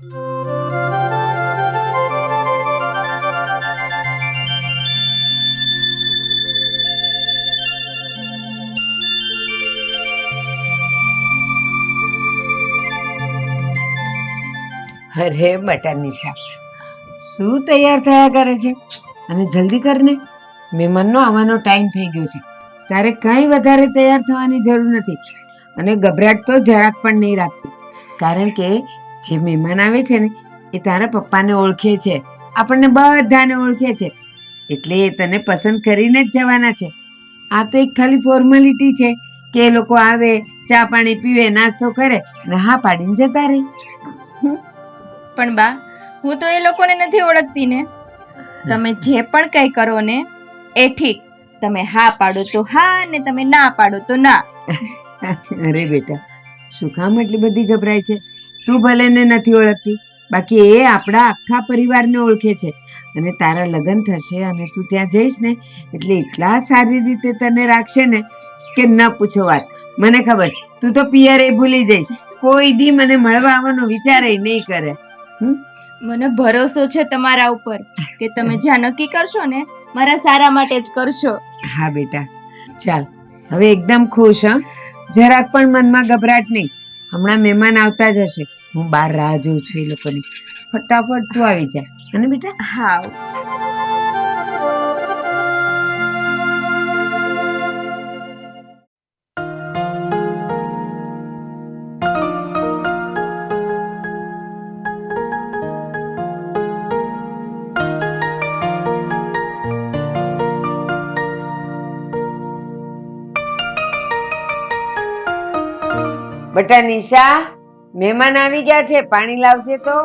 અરે બટા નિશા, શું તૈયાર થયા કરે છે? અને જલ્દી કરને, મહેમાનનો આવવાનો ટાઈમ થઈ ગયો છે. તારે કંઈ વધારે તૈયાર થવાની જરૂર નથી. અને ગભરાટ તો જરાક પણ નહીં રાખતી, કારણ કે જે મહેમાન આવે છે ને એ તારા પપ્પાને ઓળખે છે, આપણને બધાને ઓળખે છે, એટલે એ તને પસંદ કરીને જ જવાના છે. આ તો એક ખાલી ફોર્માલિટી છે કે એ લોકો આવે, ચા પાણી પીવે, નાસ્તો કરે અને હા પાડીને જતા રહે. પણ બા, હું તો એ લોકોને નથી ઓળખતી ને. તમે જે પણ કંઈ કરો ને એ ઠીક. તમે હા પાડો તો હા ને તમે ના પાડો તો ના. અરે બેટા, શું કામ એટલી બધી ગભરાય છે? તું ભલે ને નથી ઓળખતી, બાકી એ આપણા આખા પરિવારને ઓળખે છે. અને તારા લગ્ન થશે અને તું ત્યાં જઈશ ને એટલે એટલા સારી રીતે તને રાખશે ને કે ન પૂછો વાત. મને ખબર છે તું તો પિયરે ભૂલી જઈશ, કોઈ દી મને મળવા આવવાનો વિચાર નહીં કરે. મને ભરોસો છે તમારા ઉપર કે તમે જ્યાં નક્કી કરશો ને મારા સારા માટે જ કરશો. હા બેટા, ચાલ હવે એકદમ ખુશ. હા, જરાક પણ મનમાં ગભરાટ નહીં. હમણાં મહેમાન આવતા જ હશે, હું બહાર રાહ જોઉં છું એ લોકોની. ફટાફટ તું આવી જા અને બેટા. હા. બટા નિશા, મહેમાન આવી ગયા છે, પાણી લાવજે તો.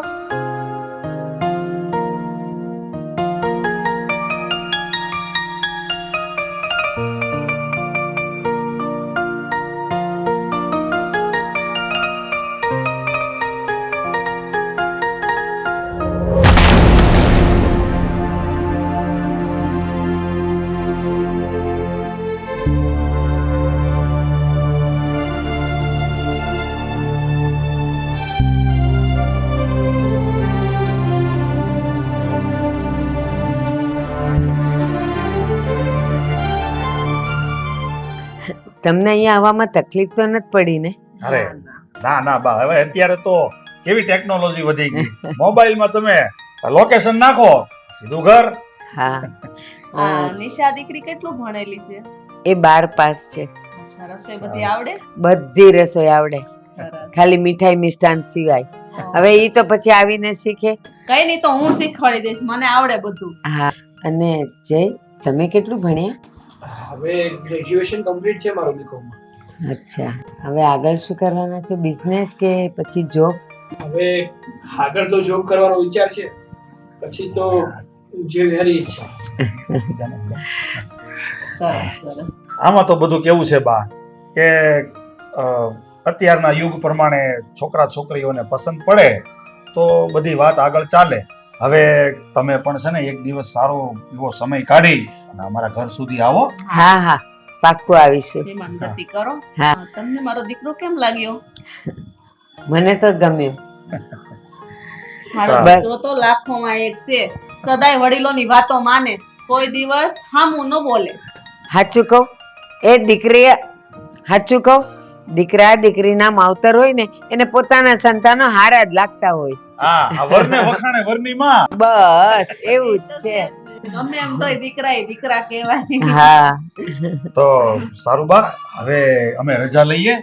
તમને અહીંયા આવવામાં તકલીફ તો નથી પડી ને? અરે ના ના બા, હવે અત્યારે તો કેવી ટેકનોલોજી વધી ગઈ. મોબાઈલમાં તમે લોકેશન નાખો, સીધું ઘર. હા, નિશા દીકરી કેટલું ભણેલી છે? એ 12 પાસ છે. રસોઈ બધી આવડે? બધી રસોઈ આવડે, ખાલી મીઠાઈ મિષ્ટાન સિવાય. હવે ઈ તો પછી આવીને શીખે. કઈ નહીં, તો હું શીખવાડી દઈશ, મને આવડે બધું. હા, અને જય, તમે કેટલું ભણ્યા? હવે ગ્રેજ્યુએશન કમ્પ્લીટ છે મારું બીકોમ. અચ્છા, હવે આગળ શું કરવાના છો? બિઝનેસ કે પછી જોબ? હવે આગળ તો જોબ કરવાનો વિચાર છે, પછી તો જે વેરી ઈચ્છા. સરસ સરસ. આમાં તો બધું કેવું છે બા કે અત્યારના યુગ પ્રમાણે છોકરા છોકરીઓને પસંદ પડે તો બધી વાત આગળ ચાલે. હવે તમે પણ છે ને એક દિવસ સારો એવો સમય કાઢી અને અમારા ઘર સુધી આવો. હા હા, પાક્કું આવીશું. મહેમાનગતિ કરો. હા. તમને મારો દીકરો કેમ લાગ્યો? મને તો ગમ્યો. મારો બસ. દીકરો તો લાખોમાં એક છે, સદાય વડીલોની વાતો માને, કોઈ દિવસ હામું ન બોલે. સાચું કહું, એ દીકરી, સાચું કહું, દીકરા દીકરીના માવતર હોય ને એને પોતાના સંતાનો હારા જ લાગતા હોય. હા, આ વરને વખાણે વરની માં. બસ એવું જ છે. ગમે એમ તોય દીકરા એ દીકરા કહેવાય. હા, તો સારું બા, હવે અમે રજા લઈએ.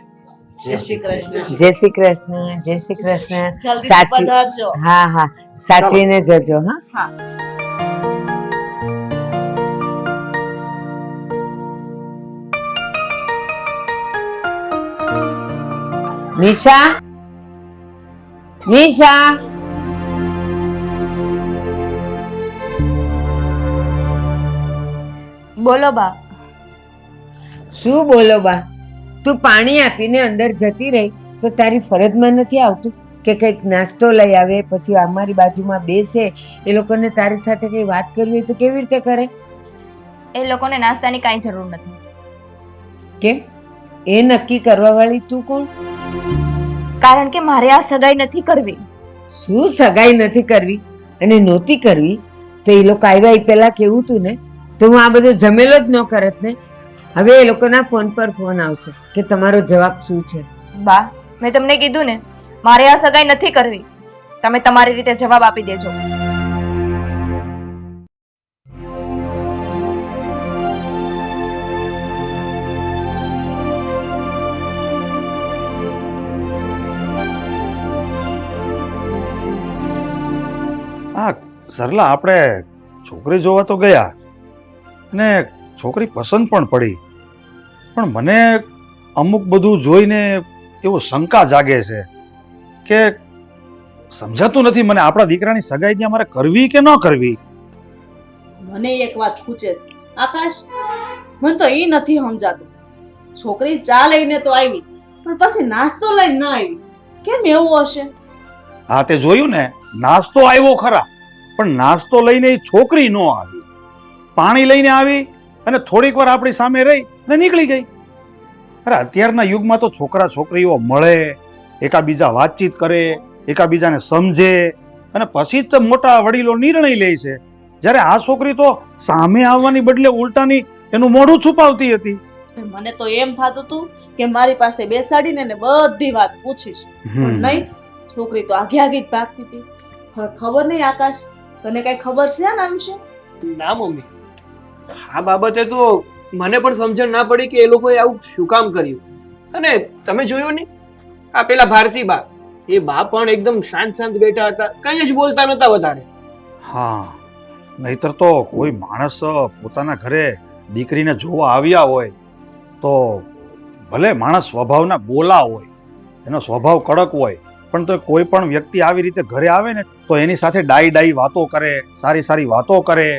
જય શ્રી કૃષ્ણ. જય શ્રી કૃષ્ણ, જય શ્રી કૃષ્ણ. જલ્દી સાચી, પધારજો. હા હા, સાચવીને જજો. હા હા. નિશા, નિશા, બોલો બા. શું બોલો બા? તું પાણી આપીને અંદર જતી રહી તો તારી ફરજમાં નથી આવતું કે કંઈક નાસ્તો લઈ આવે, પછી અમારી બાજુમાં બેસે, એ લોકોને તારી સાથે કઈ વાત કરવી હોય તો કેવી રીતે કરે? એ લોકોને નાસ્તાની કાંઈ જરૂર નથી. કેમ? એ નક્કી કરવા વાળી તું કોણ? કારણ કે મારે આ સગાઈ નથી કરવી. શું સગાઈ નથી કરવી અને નહોતી કરવી તો એ લોકો આવ્યા એ પહેલા કેવું તું ને તો હું આ બધો જમેલો જ ન કરત ને. હવે એ લોકોના ફોન પર ફોન આવશે કે તમારો જવાબ શું છે. બા મેં તમને કીધું ને મારે આ સગાઈ નથી કરવી. તમે તમારી રીતે જવાબ આપી દેજો. હા સરલા, આપણે છોકરી જોવા તો ગયા અને છોકરી પસંદ પણ પડી, પણ મને અમુક બધું જોઈને એવો શંકા જાગે છે કે સમજાતું નથી મને આપણા દીકરાની સગાઈ ત્યાં મારે કરવી કે ન કરવી. મને એક વાત પૂછે છે આકાશ, મને તો એ નથી સમજાતું. છોકરી ચા લઈને તો આવી પણ પછી નાસ્તો લઈને ન આવી, કેમ એવું હશે? હા તે જોયું ને, નાસ્તો આવ્યો ખરા પણ નાસ્તો લઈને ઈ છોકરી ન આવી, પાણી લઈને આવી અને થોડીક વાર આપણી સામે રહી અને નીકળી ગઈ. અરે અત્યારના યુગમાં તો છોકરા છોકરીઓ મળે, એકાબીજા વાતચીત કરે, એકાબીજાને સમજે અને પછી જ મોટા વડીલો નિર્ણય લે છે. જ્યારે આ છોકરી તો સામે આવવાની બદલે ઉલટાની એનું મોઢું છુપાવતી હતી. મને તો એમ થતું હતું કે મારી પાસે બેસાડીને એને બધી વાત પૂછીશ, પણ નહીં, છોકરી તો આઘે આઘી જ ભાગતી હતી. હવે ખબર નહીં આકાશ, તને કઈ ખબર છે આના વિશે? ના મમ્મી, આ બાબતે તો મને પણ સમજણ ના પડી કે એ લોકોએ આવું શું કામ કર્યું. અને તમે જોયું ને આ પેલા ભારતી બા, એ બા પણ એકદમ શાંત શાંત બેઠા હતા, કઈ જ બોલતા નતા વધારે. હા, નહીતર તો કોઈ માણસ પોતાના ઘરે દીકરીને જોવા આવ્યા હોય તો ભલે માણસ સ્વભાવના બોલા હોય, એનો સ્વભાવ કડક હોય, પણ તો કોઈ પણ વ્યક્તિ આવી રીતે ઘરે આવે ને તો એની સાથે ડાઈ વાતો કરે, સારી સારી વાતો કરે,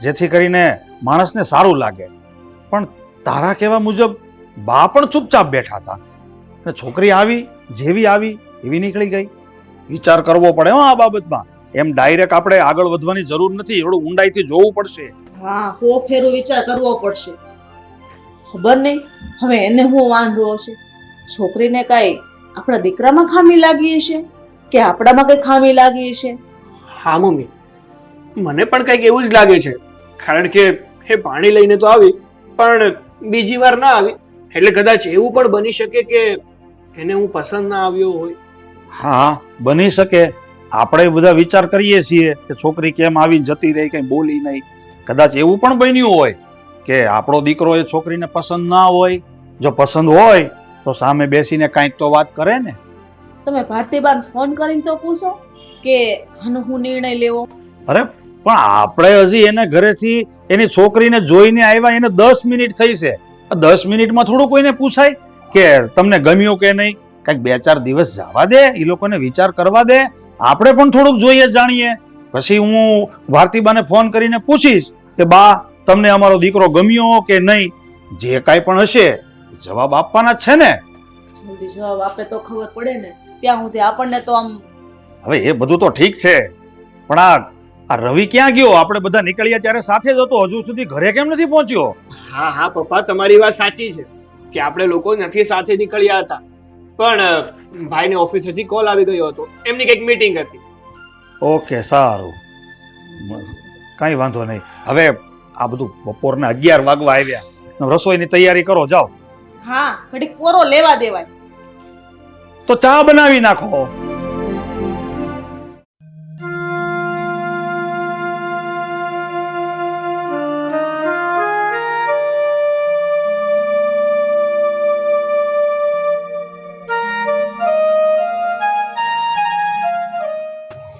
જેથી કરીને માણસને સારું લાગે. પણ તારા કહેવા મુજબ બા પણ ચૂપચાપ બેઠા હતા અને છોકરી આવી જેવી આવી એવી નીકળી ગઈ. વિચાર કરવો પડે હો આ બાબતમાં. એમ ડાયરેક્ટ આપણે આગળ વધવાની જરૂર નથી, એવડું ઊંડાઈથી જોવું પડશે. હા, હો ફેરો વિચાર કરવો પડશે. ખબર નહીં હવે એને હું વાંધો હશે. છોકરીને કઈ આપણા દીકરામાં ખામી લાગી હશે કે આપણામાં કઈ ખામી લાગી હશે? હા મમ્મી, મને પણ કંઈક એવું જ લાગે છે, કારણ કે એ પાણી લઈને તો આવી પણ બીજી વાર ના આવી, એટલે કદાચ એવું પણ બની શકે કે એને હું પસંદ ના આવ્યો હોય. હા, બની શકે. આપણે બધા વિચાર કરીએ છીએ કે છોકરી કેમ આવી જતી રહી, કઈ બોલી નહીં. કદાચ એવું પણ બન્યું હોય કે આપણો દીકરો એ છોકરીને પસંદ ના હોય. જો પસંદ હોય તો સામે બેસીને કાંઈક તો વાત કરે ને. તમે ભારતીબાન ફોન કરીને તો પૂછો કે આનો હું નિર્ણય લેવો. અરે પણ આપણે હજી એને ઘરેથી એની છોકરીને જોઈને આવ્યા એને 10 મિનિટ થઈ છે. 10 મિનિટમાં થોડું કોઈને પૂછાય કે તમને ગમ્યું કે નહીં? કંઈક 2-4 દિવસ જવા દે, એ લોકોને વિચાર કરવા દે. આપણે પણ થોડુંક જોઈએ જાણીએ. પછી હું ભારતીબાને ફોન કરીને પૂછીશ કે બા તમને અમારો દીકરો ગમ્યો કે નહીં. જે કાંઈ પણ હશે જવાબ આપવાના જ છે ને. જલ્દી જવાબ આપે તો ખબર પડે ને. ત્યાં સુધી આપણને તો આમ હવે એ બધું તો ઠીક છે, પણ આ રવિ ક્યાં ગયો? આપણે બધા નીકળ્યા ત્યારે સાથે જ હતો, હજુ સુધી ઘરે કેમ નથી પહોંચ્યો? હા હા પપ્પા, તમારી વાત સાચી છે કે આપણે લોકો નથી સાથે નીકળ્યા હતા, પણ ભાઈને ઓફિસેથી કોલ આવી ગયો હતો, એમની કંઈક મીટિંગ હતી. ઓકે, સારું, કાંઈ વાંધો નહીં. હવે આ બધું બપોરના 11 વાગવા આવ્યા, રસોઈની તૈયારી કરો, જાઓ. હા, ઘડીક પોરો લેવા દેવાય. તો ચા બનાવી નાખો.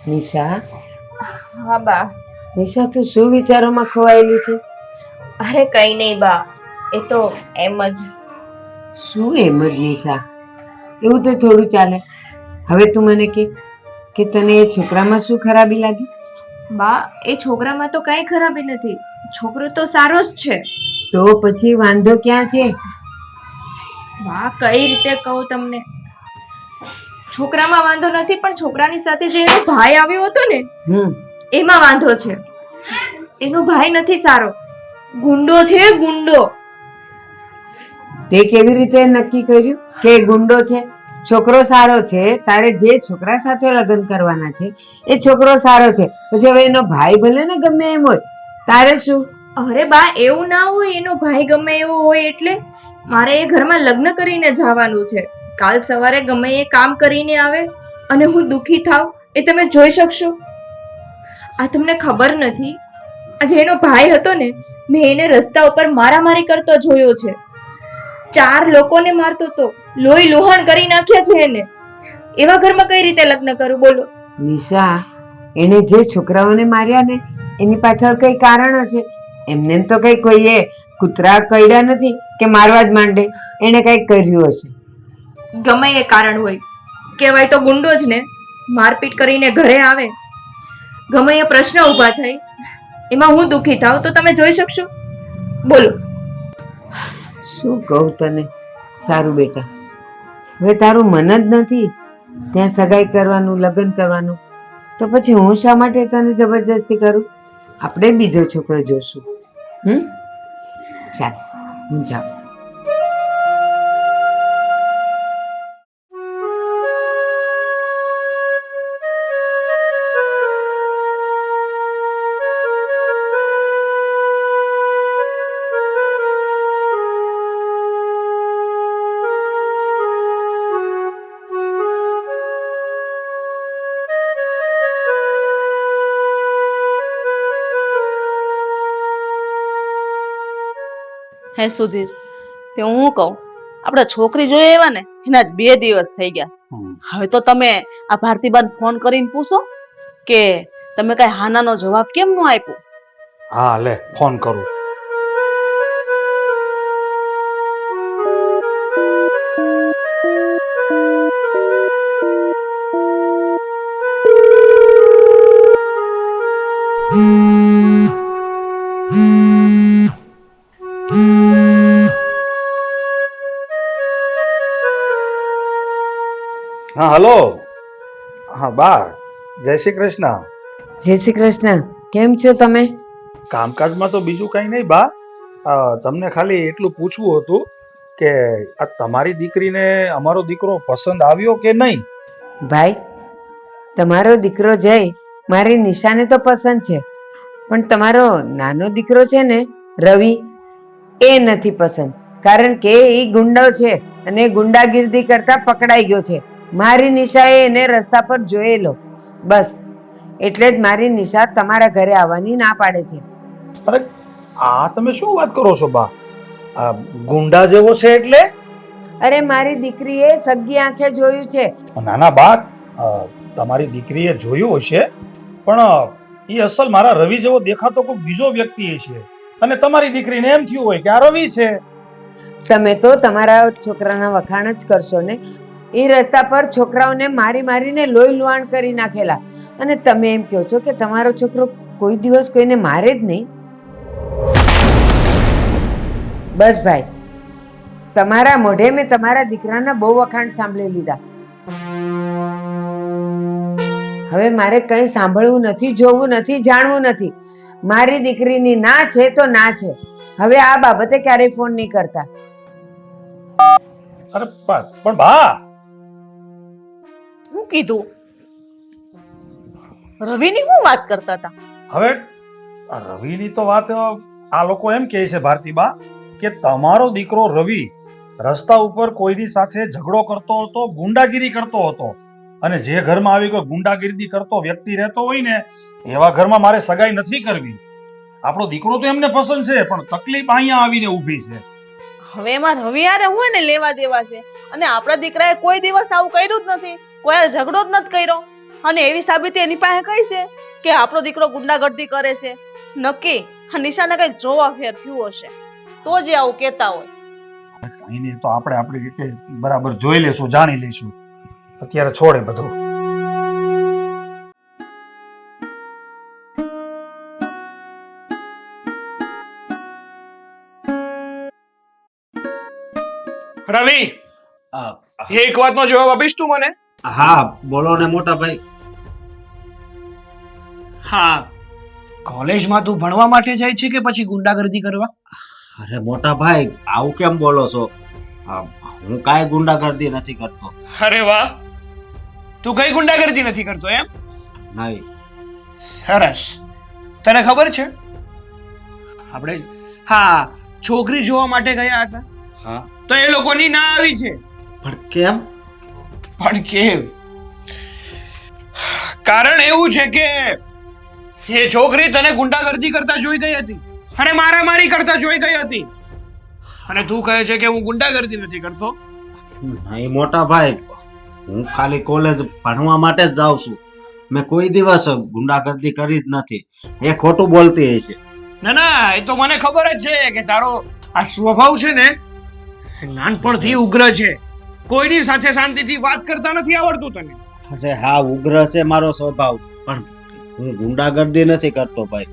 નિશા, હા બા. નિશા તું શું વિચારોમાં ખોવાયેલી છે? અરે કઈ નહીં બા, એ તો એમ જ. શું એમ જ નિશા? એવું તો થોડું ચાલે. હવે તું મને કે તને એ છોકરામાં શું ખરાબી લાગી? બા એ છોકરામાં તો કઈ ખરાબી નથી, છોકરો તો સારો જ છે. તો પછી વાંધો ક્યાં છે? બા કઈ રીતે કહું તમને, છોકરામાં વાંધો નથી પણ છોકરાની સાથે જે એનો ભાઈ આવ્યો હતો ને એમાં વાંધો છે. એનો ભાઈ નથી સારો, ગુંડો છે, ગુંડો. તે કેવી રીતે નક્કી કર્યું કે ગુંડો છે? છોકરો સારો છે, તારે જે છોકરા સાથે લગ્ન કરવાના છે એ છોકરો સારો છે, પછી હવે એનો ભાઈ ભલે ને ગમે એમ હોય, તારે શું? અરે બા, એવું ના હોય. એનો ભાઈ ગમે એવો હોય એટલે મારે એ ઘરમાં લગ્ન કરીને જવાનું છે. કાલ સવારે ગમે એ કામ કરીને આવે અને હું દુખી થાવ એ તમે જોઈ શકશો? આ તમને ખબર નથી, આજે એનો ભાઈ હતો ને, મેં એને રસ્તા ઉપર મારામારી કરતો જોયો છે. 4 લોકોને મારતો તો, લોહી લુહાણ કરી નાખ્યા છે એને. એવા ઘરમાં કઈ રીતે લગ્ન કરું બોલો? નિશા, એને જે છોકરાઓને માર્યા ને એની પાછળ કઈ કારણ હશે. એમને એમ તો કઈ કોઈએ કૂતરા કરડ્યા નથી કે મારવા જ માંડે. એને કઈ કર્યું હશે. ગમે એ કારણ હોય, કહેવાય તો ગુંડો જ ને. મારપીટ કરીને ઘરે આવે, ગમે એ પ્રશ્ન ઊભા થાય, એમાં હું દુખી થાવ તો તમે જોઈ શકશો? બોલો. શું કહું તને? સારું બેટા, હવે તારું મન જ નથી ત્યાં સગાઈ કરવાનું, લગ્ન કરવાનું, તો પછી હું શા માટે તને જબરજસ્તી કરું? આપણે બીજો છોકરો જોશું. ચાલ, હું જાઉં. હે સુધીર, તે હું કહું, આપણે છોકરી જોઈએ એવા ને એના જ 2 દિવસ થઈ ગયા. હવે તો તમે આ ભારતીબાન ફોન કરીને પૂછો કે તમે કઈ હાનાનો જવાબ કેમ ન આપ્યો. હા, લે ફોન કરું. હા, હલો. હા બા, જય શ્રી કૃષ્ણ. જય શ્રી કૃષ્ણ. કેમ છો તમે? કામકાજમાં તો બીજું કઈ નહીં બા. તમને ખાલી એટલું પૂછવું હતું કે આ તમારી દીકરીને અમારો દીકરો પસંદ આવ્યો કે નહીં? ભાઈ, તમારો દીકરો જય મારી નિશાને તો પસંદ છે, પણ તમારો નાનો દીકરો છે ને રવિ, એ નથી પસંદ. કારણ કે એ ગુંડો છે અને ગુંડાગીર્દી કરતા પકડાઈ ગયો છે. મારી નિશાએ એને રસ્તા પર જોયેલો, બસ એટલે જ મારી નિશા તમારા ઘરે આવવાની ના પાડે છે. અરે આ તમે શું વાત કરો છો બા? આ ગુંડા જેવો છે એટલે? અરે મારી દીકરીએ સગી આંખે જોયું છે. નાના બા, તમારી દીકરીએ જોયું હશે, પણ એ અસલ મારા રવિ જેવો દેખાતો કોઈ બીજો વ્યક્તિ છે, અને તમારી દીકરીને એમ થયું હોય કે આ રવિ છે. તમે તો તમારા છોકરાના વખાણ જ કરશો ને. એ રસ્તા પર છોકરાઓને મારી મારીને લોહી લુહાણ કરી નાખેલા, અને તમે એમ કહો છો કે તમારો છોકરો કોઈ દિવસ કોઈને મારે જ નહીં. બસ ભાઈ, તમારા મોઢે મેં તમારા દીકરાના બહુ વખાણ સાંભળી લીધા. હવે મારે કંઈ સાંભળવું નથી, જોવું નથી, જાણવું નથી. મારી દીકરીની ના છે તો ના છે. હવે આ બાબતે ક્યારેય ફોન નહીં કરતા. અરે પણ બા, હું કીધું? રવિની હું વાત કરતા હતા? હવે આ રવિની તો વાત આ લોકો એમ કહે છે ભારતીબા કે તમારો દીકરો રવિ રસ્તા ઉપર કોઈની સાથે ઝઘડો કરતો હતો, ગુંડાગીરી કરતો હતો, અને જે ઘરમાં આવી કોઈ ગુંડાગીરી કરતો વ્યક્તિ રહેતો હોય ને એવા ઘરમાં મારે સગાઈ નથી કરવી. આપણો દીકરો તો એમને પસંદ છે, પણ તકલીફ અહીંયા આવીને ઊભી છે. હવે એમાં રવિ હારે હોય ને લેવા દેવા છે, અને આપણા દીકરાએ કોઈ દિવસ આવું કર્યું જ નથી, કોઈ હારે ઝઘડો જ નથી કર્યો, અને એવી સાબિતી એની પાસે કઈ છે કે આપણો દીકરો ગુંડાગર્દી કરે છે? નક્કી આ નિશાને કઈક જોવા ફેર થયું હશે, તો જ આવું કહેતા હોય. કઈ નહીં, તો આપણે આપણી રીતે બરાબર જોઈ લેશું, જાણી લઈશું. અત્યારે છોડે બધું. રવિ, એક વાતનો જવાબ આપીશ તું મને? હા બોલો ને મોટા ભાઈ. હા, કોલેજમાં તું ભણવા માટે જાય છે કે પછી ગુંડાગર્દી કરવા? અરે મોટા ભાઈ, આવું કેમ બોલો છો? હું કાંઈ ગુંડાગર્દી નથી કરતો. અરે વાહ, તું કઈ ગુંડાગર્દી નથી કરતો એમ? નહીં. સરસ. તને ખબર છે આપણે છોકરી જોવા માટે ગયા હતા હા, તો એ લોકોની ના આવી છે. પણ કેમ? પણ કેમ? કારણ એવું છે કે એ છોકરી તને ગુંડાગર્દી કરતા જોઈ ગઈ હતી અને મારામારી કરતા જોઈ ગઈ હતી, અને તું કહે છે કે હું ગુંડાગર્દી નથી કરતો. નહીં મોટા ભાઈ, હું ખાલી કોલેજ ભણવા માટે જ જાઉં છું. મેં કોઈ દિવસ ગુંડાગર્દી કરી જ નથી. એ ખોટું બોલતી હશે. ના ના, એ તો મને ખબર જ છે કે તારો આ સ્વભાવ છે ને નાનપણથી ઉગ્ર છે. કોઈની સાથે શાંતિથી વાત કરતા નથી આવડતું તને. અરે હા, ઉગ્ર છે મારો સ્વભાવ, પણ હું ગુંડાગર્દી નથી કરતો ભાઈ.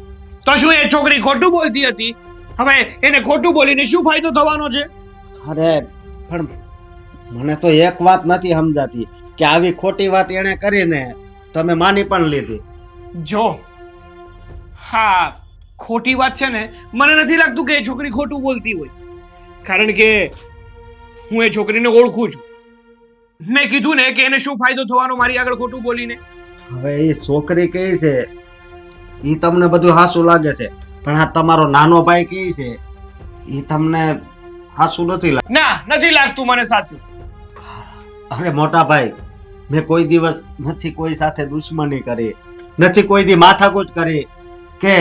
તો શું એ છોકરી ખોટું બોલતી હતી? હવે એને ખોટું બોલીને શું ફાયદો થવાનો છે? અરે પણ મને તો એક વાત નથી સમજાતી કે આવી ખોટી વાત એણે કરીને તમે માની પણ લીધી. જો ખોટી વાત છે ને, મને નથી લાગતું કે એ છોકરી ખોટું બોલતી હોય, કારણ કે હું એ છોકરીને ઓળખું છું. મેં કીધું ને કે એને શું ફાયદો થવાનો મારી આગળ ખોટું બોલીને. હવે એ છોકરી કહે છે એ તમને બધું હાસું લાગે છે, પણ આ તમારો નાનો ભાઈ કહે છે એ તમને હાસું નથી લાગતું. ના, નથી લાગતું મને સાચું. અરે મોટા ભાઈ, મેં કોઈ દિવસ નથી કોઈ સાથે દુશ્મની કરી, નથી કોઈ દી માથાકૂટ કરી, કે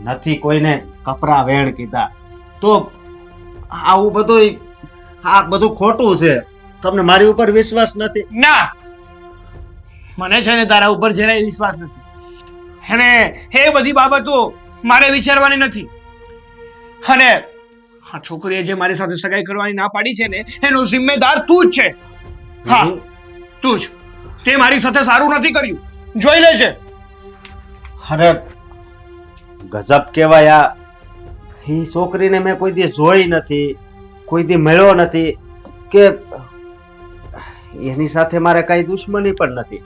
નથી કોઈને કપરા વેણ કીધા. તો આવું બધું આ બધું ખોટું છે. તમને મારી ઉપર વિશ્વાસ નથી? ના, મને છે ને તારા ઉપર જરાય વિશ્વાસ નથી, અને એ બધી બાબતો મારે વિચારવાની નથી. અને આ છોકરીએ જે મારી સાથે સગાઈ કરવાની ના પાડી છે ને, એનો જિમ્મેદાર તું જ છે. હા, તું જ. તે મારી સાથે સારું નથી કર્યું, જોઈ લેજે. અરે ગજબ કહેવાય. આ એ છોકરીને મેં કોઈ દી જોઈ નથી, કોઈ દી મળ્યો નથી, કે એની સાથે મારે કઈ દુશ્મની પણ નથી,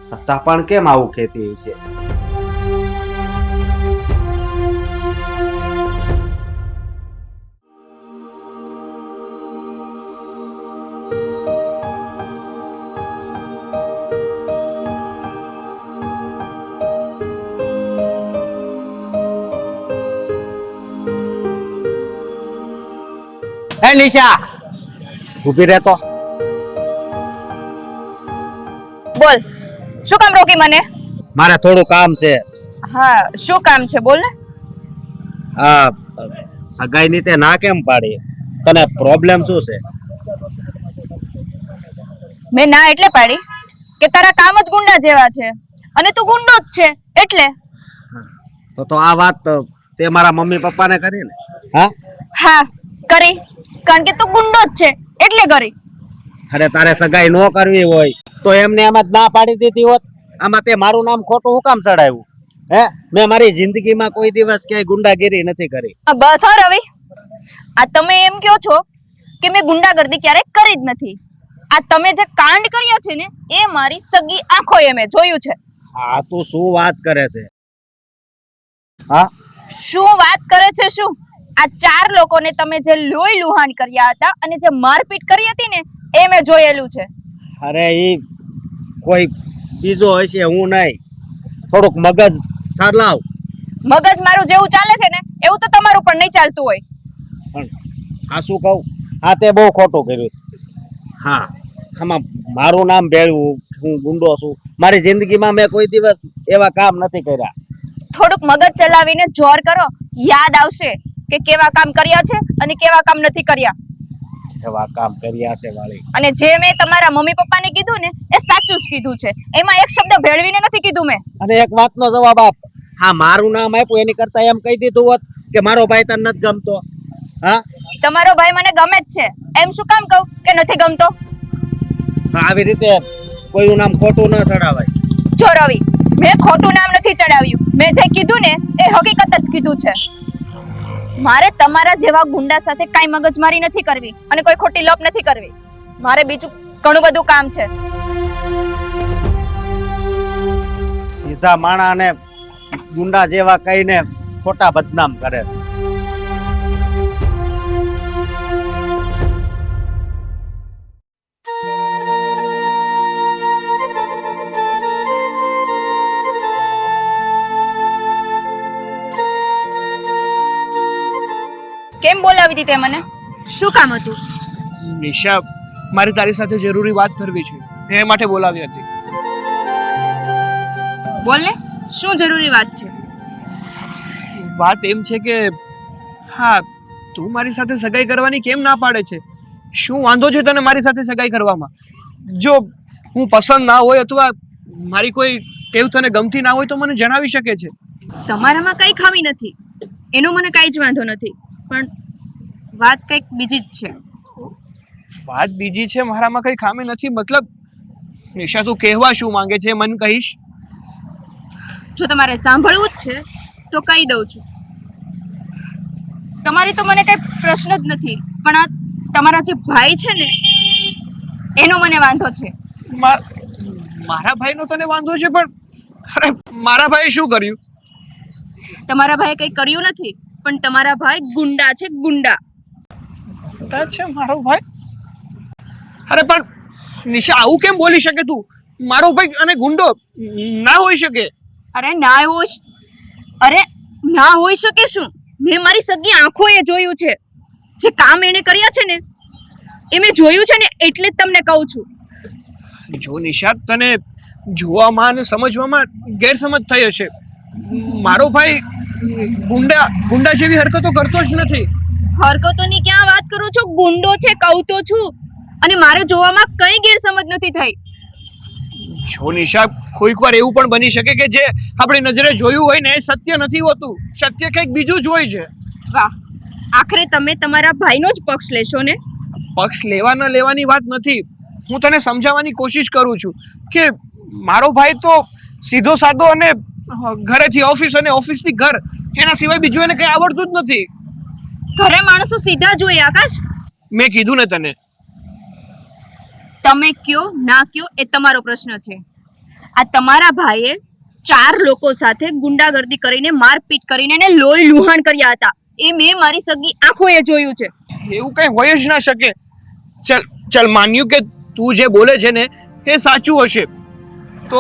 છતાં પણ કેમ આવું કહેતી છે? હે નિશા, ઊભી રહેતો. બોલ, શું કામ રોકી મને? મારે થોડું કામ છે. હા, શું કામ છે? બોલ ને. આ સગાઈની તે ના કેમ પાડી? તને પ્રોબ્લેમ શું છે? મેં ના એટલે પાડી કે તારા કામ જ ગુંડા જેવા છે અને તું ગુંડો જ છે એટલે. તો આ વાત તે મારા મમ્મી પપ્પાને કરી ને? હા, કરી, કારણ કે તું ગુંડો જ છે એટલે કરી. અરે તારે સગાઈ ન કરવી હોય તો એમને એમ જ ના પાડી દીધી હોત. આમાં તે મારું નામ ખોટું હું કામ ચડાવ્યું? મેં મારી જિંદગીમાં કોઈ દિવસ ક્યાંય ગુંડાગીરી નથી કરી. બસ હા રવિ, આ તમે એમ કહો છો કે મેં ગુંડાગર્દી ક્યારેય કરી જ નથી. આ તમે જે કાંડ કર્યા છે ને, એ મારી સગી આંખોએ મેં જોયું છે. હા, તું શું વાત કરે છે? હા, શું વાત કરે છે? શું આ 4 લોકોને તમે જે લોહી લુહાણ કર્યા હતા અને જે મારપીટ કરી હતી ને, એ મેં જોયેલું છે. અરે ઈ કોઈ બીજો હશે, હું નહીં. થોડુંક મગજ ચલાવ. મગજ મારું જેવું ચાલે છે ને એવું તો તમારું પણ નહીં ચાલતું હોય. પણ આ શું કહું, આ તે બહુ ખોટું કર્યું. હા, આમાં મારું નામ ભેળવું, હું ગુંડો છું. મારી જિંદગીમાં મેં કોઈ દિવસ એવા કામ નથી કર્યા. થોડુંક મગજ ચલાવીને જોર કરો, યાદ આવશે કે કેવા કામ કર્યા છે અને કેવા કામ નથી કર્યા. એવા કામ કર્યા છે વાળી. અને જે મેં તમારા મમ્મી પપ્પાને કીધું ને, એ સાચું જ કીધું છે. એમાં એક શબ્દ ભેળવીને નથી કીધું મેં. અને એક વાતનો જવાબ આપ. હા, મારું નામ આપ્યું એની કરતા એમ કહી દીધું હોત કે મારો ભાઈ તને નથી ગમતો. હા, તમારો ભાઈ મને ગમે જ છે, એમ શું કામ કહું કે નથી ગમતો? આવી રીતે કોઈનું નામ ખોટું ન ચડાવાય. જો રવિ, મેં ખોટું નામ નથી ચડાવ્યું. મેં જે કીધું ને એ હકીકત જ કીધું છે. મારે તમારા જેવા ગુંડા સાથે કાઈ મગજમારી નથી કરવી અને કોઈ ખોટી લપ નથી કરવી. મારે બીજું ઘણું બધું કામ છે. સીધા માણાને ગુંડા જેવા કહીને ખોટા બદનામ કરે. કેમ બોલાવી હતી તે મને? શું કામ હતું? નિશા, મારે તારી સાથે જરૂરી વાત કરવી છે, એ માટે બોલાવી હતી. બોલ ને, શું જરૂરી વાત છે? વાત એમ છે કે હા, તું મારી સાથે સગાઈ કરવાની કેમ ના પાડે છે? શું વાંધો છે તને મારી સાથે સગાઈ કરવામાં? જો હું પસંદ ના હોય અથવા મારી કોઈ ટેવ તને ગમતી ના હોય તો મને જણાવી શકે છે. તમારામાં કઈ ખામી નથી, એનો મને કઈ જ વાંધો નથી, પણ વાત કંઈક બીજી જ છે. વાત બીજી છે? મારામાં કઈ ખામી નથી મતલબ? નિશા, તું કહેવા શું માંગે છે મને કહીશ? જો તમારે સાંભળવું જ છે તો કહી દઉં છું. તમારી તો મને કઈ પ્રશ્ન જ નથી, પણ આ તમારા જે ભાઈ છે ને એનો મને વાંધો છે. મારા ભાઈનો તને વાંધો છે? પણ અરે, મારા ભાઈએ શું કર્યું? તમારા ભાઈએ કઈ કર્યું નથી, પણ તમારા ભાઈ ગુંડા છે, ગુંડા. ગુંડા છે મારો ભાઈ? અરે પણ નિશા, આવું કેમ બોલી શકે તું? મારો ભાઈ અને ગુંડો ના હોઈ શકે. અરે ના હોઈ શકે શું? મેં મારી સગી આંખોએ જોયું છે. જે કામ એને કર્યા છે ને એ મેં જોયું છે ને, એટલે જ તમને કહું છું. જો નિશા, તને જોવામાં અને સમજવામાં ગેરસમજ થઈ હશે. મારો ભાઈ ગુંડા જેવી હરકતો કરતો જ નથી. હરકતોની ક્યાં વાત કરું છો? ગુંડો છે કહું તો છું. અને મારે જોવામાં કઈ ગેરસમજ નથી થઈ. જો નિશા, કોઈક વાર એવું પણ બની શકે કે જે આપણી નજરે જોયું હોય ને એ સત્ય નથી હોતું. સત્ય કંઈક બીજું જ હોય છે. વાહ, આખરે તમે તમારા ભાઈનો જ પક્ષ લેશો ને? પક્ષ લેવા ન લેવાની વાત નથી. હું તને સમજાવવાની કોશિશ કરું છું કે મારો ભાઈ તો સીધો સાધો અને ઘરેથી ઓફિસ અને ઓફિસથી ઘર, એના સિવાય બીજું એને કંઈ આવડતું જ નથી. ઘરે માણસો સીધા જોઈએ આકાશ. મેં કીધું ને તને. તમે કયો ના કયો એ તમારો પ્રશ્ન છે. આ તમારા ભાઈએ 4 લોકો સાથે ગુંડાગર્દી કરીને, મારપીટ કરીને એને લોહી લુહાણ કર્યા હતા. એ મેં મારી સગી આંખોએ જોયું છે. એવું કઈ હોય જ ના શકે. ચલ માન્યું કે તું જે બોલે છે ને એ સાચું હશે, તો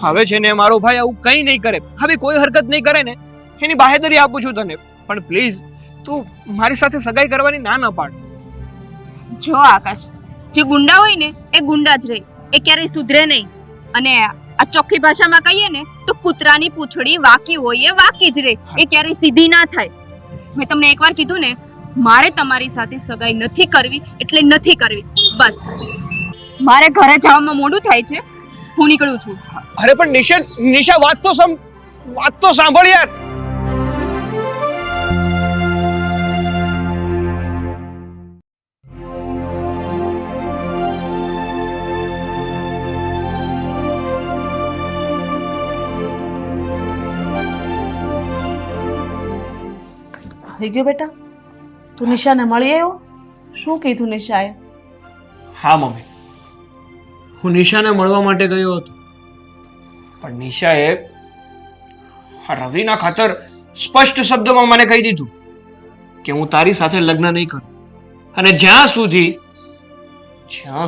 હવે છે ને મારો ભાઈ આવું કંઈ નહીં કરે, હવે કોઈ હરકત નહીં કરે ને, એની બાહેધરી આપું છું તને. પણ પ્લીઝ તું મારી સાથે સગાઈ કરવાની ના પાડ. જો આકાશ, જે ગુંડા હોય ને એ ગુંડા જ રહે, એ ક્યારેય સુધરે નહીં. અને આ ચોખ્ખી ભાષામાં કહીએ ને તો કૂતરાની પૂંછડી વાકી હોય એ વાકી જ રહે, એ ક્યારેય સીધી ના થાય. મેં તમને એકવાર કીધું ને, મારે તમારી સાથે સગાઈ નથી કરવી એટલે નથી કરવી, બસ. મારે ઘરે જવામાં મોડું થાય છે, હું નીકળું છું. અરે પણ નિશા, વાત તો સાંભળ યાર. થઈ ગયો બેટા? તું નિશાને મળી આવ્યો? શું કીધું નિશાએ? હા મમ્મી, હું નિશાને મળવા માટે ગયો હતો, પણ નિશાએ રવિના ખાતર સ્પષ્ટ શબ્દોમાં મને કહી દીધું કે હું તારી સાથે લગ્ન નહીં કરું. અને જ્યાં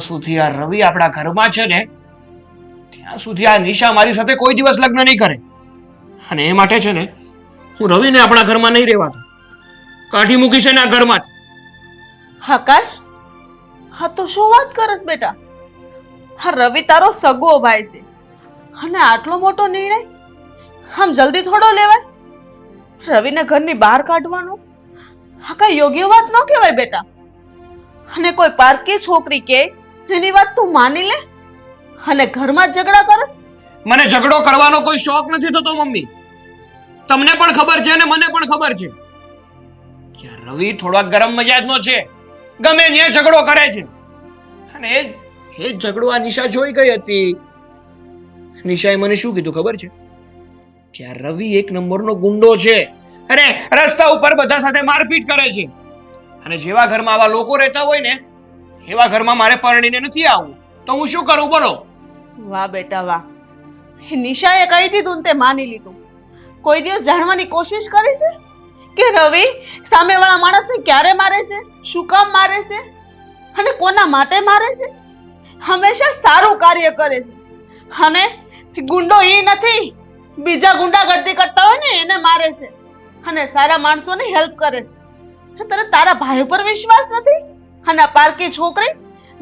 સુધી આ રવિ આપણા ઘરમાં છે ને ત્યાં સુધી આ નિશા મારી સાથે કોઈ દિવસ લગ્ન નહીં કરે. અને એ માટે છે ને હું રવિને આપણા ઘરમાં નહીં રહેવા દઉં. કાઢી મૂકી છે ને આ ઘરમાં જ. આકાશ, હા તો શું વાત કરસ બેટા? હા, રવિ તારો સગો ભાઈ છે અને આટલો મોટો નિર્ણય આમ જલ્દી થોડો લેવાય? રવિને ઘરની બહાર કાઢવાનો હા કઈ યોગ્ય વાત ન કહેવાય બેટા. અને કોઈ પારકી છોકરી કે એની વાત તું માની લે અને ઘરમાં જ ઝઘડા કરસ? મને ઝઘડો કરવાનો કોઈ શોખ નથી થતો મમ્મી. તમને પણ ખબર છે અને મને પણ ખબર છે કે રવિ થોડો ગરમ મજાજનો છે, ગમે ત્યાં ઝઘડો કરે છે. અને એ ઝઘડો આ નિશા જોઈ ગઈ હતી. નિશાએ મને શું કીધું ખબર છે? કે આ રવિ એક નંબરનો ગુંડો છે. અરે રસ્તા ઉપર બધા સાથે મારપીટ કરે છે. અને જેવા ઘરમાં આવા લોકો રહેતા હોય ને એવા ઘરમાં મારે પરણીને નથી આવવું. તો હું શું કરું બોલો? વાહ બેટા વાહ, નિશાએ કહી દીધું ને તે માની લીધું. કોઈ દિવસ જાણવાની કોશિશ કરી છે કે રવિ સામેવાળા માણસને ક્યારે મારે છે, શું કામ મારે છે અને કોના માટે મારે છે? હંમેશા સારું કાર્ય કરે છે. અને ગુંડો ઈ નથી, બીજા ગુંડાગર્દી કરતા હોય ને એને મારે છે અને સારા માણસોને હેલ્પ કરે છે. તને તારા ભાઈ ઉપર વિશ્વાસ નથી? અને આ પારકી છોકરી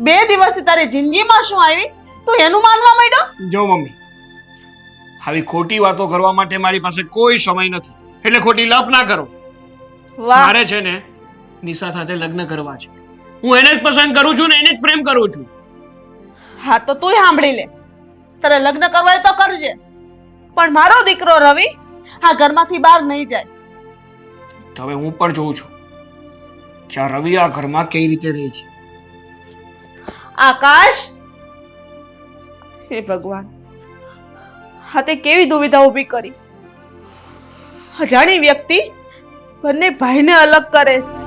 2 દિવસથી તારી જિંદગીમાં શું આવી તું એનું માનવા માંડ્યો? જો મમ્મી, આવી ખોટી વાતો કરવા માટે મારી પાસે કોઈ સમય નથી, એટલે ખોટી લપ ના કરો. વાહ, મારે છે ને નિશા સાથે લગ્ન કરવા છે. હું એને જ પસંદ કરું છું ને એને જ પ્રેમ કરું છું. હા તો તુંય સાંભળી લે, તારે લગ્ન કરવા હોય તો કરજે, પણ મારો દીકરો રવિ આ ઘરમાંથી બહાર નહીં જાય. તો હવે હું પણ જોઉં છું કે આ રવિ આ ઘરમાં કઈ રીતે રહે છે. આકાશ, હે ભગવાન, હા તે કેવી દુવિધા ઊભી કરી. અજાણી વ્યક્તિ બંને ભાઈને અલગ કરે છે.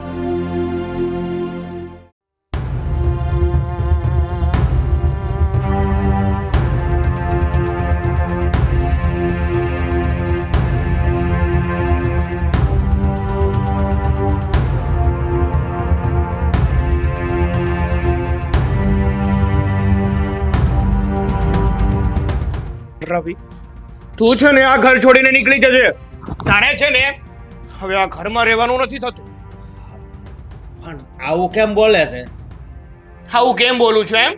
રવિ, તું છે ને આ ઘર છોડીને નીકળી જજે. તારે છે ને હવે આ ઘરમાં રહેવાનું નથી થતું. પણ આવું કેમ બોલે છે? આવું કેમ બોલું છું એમ?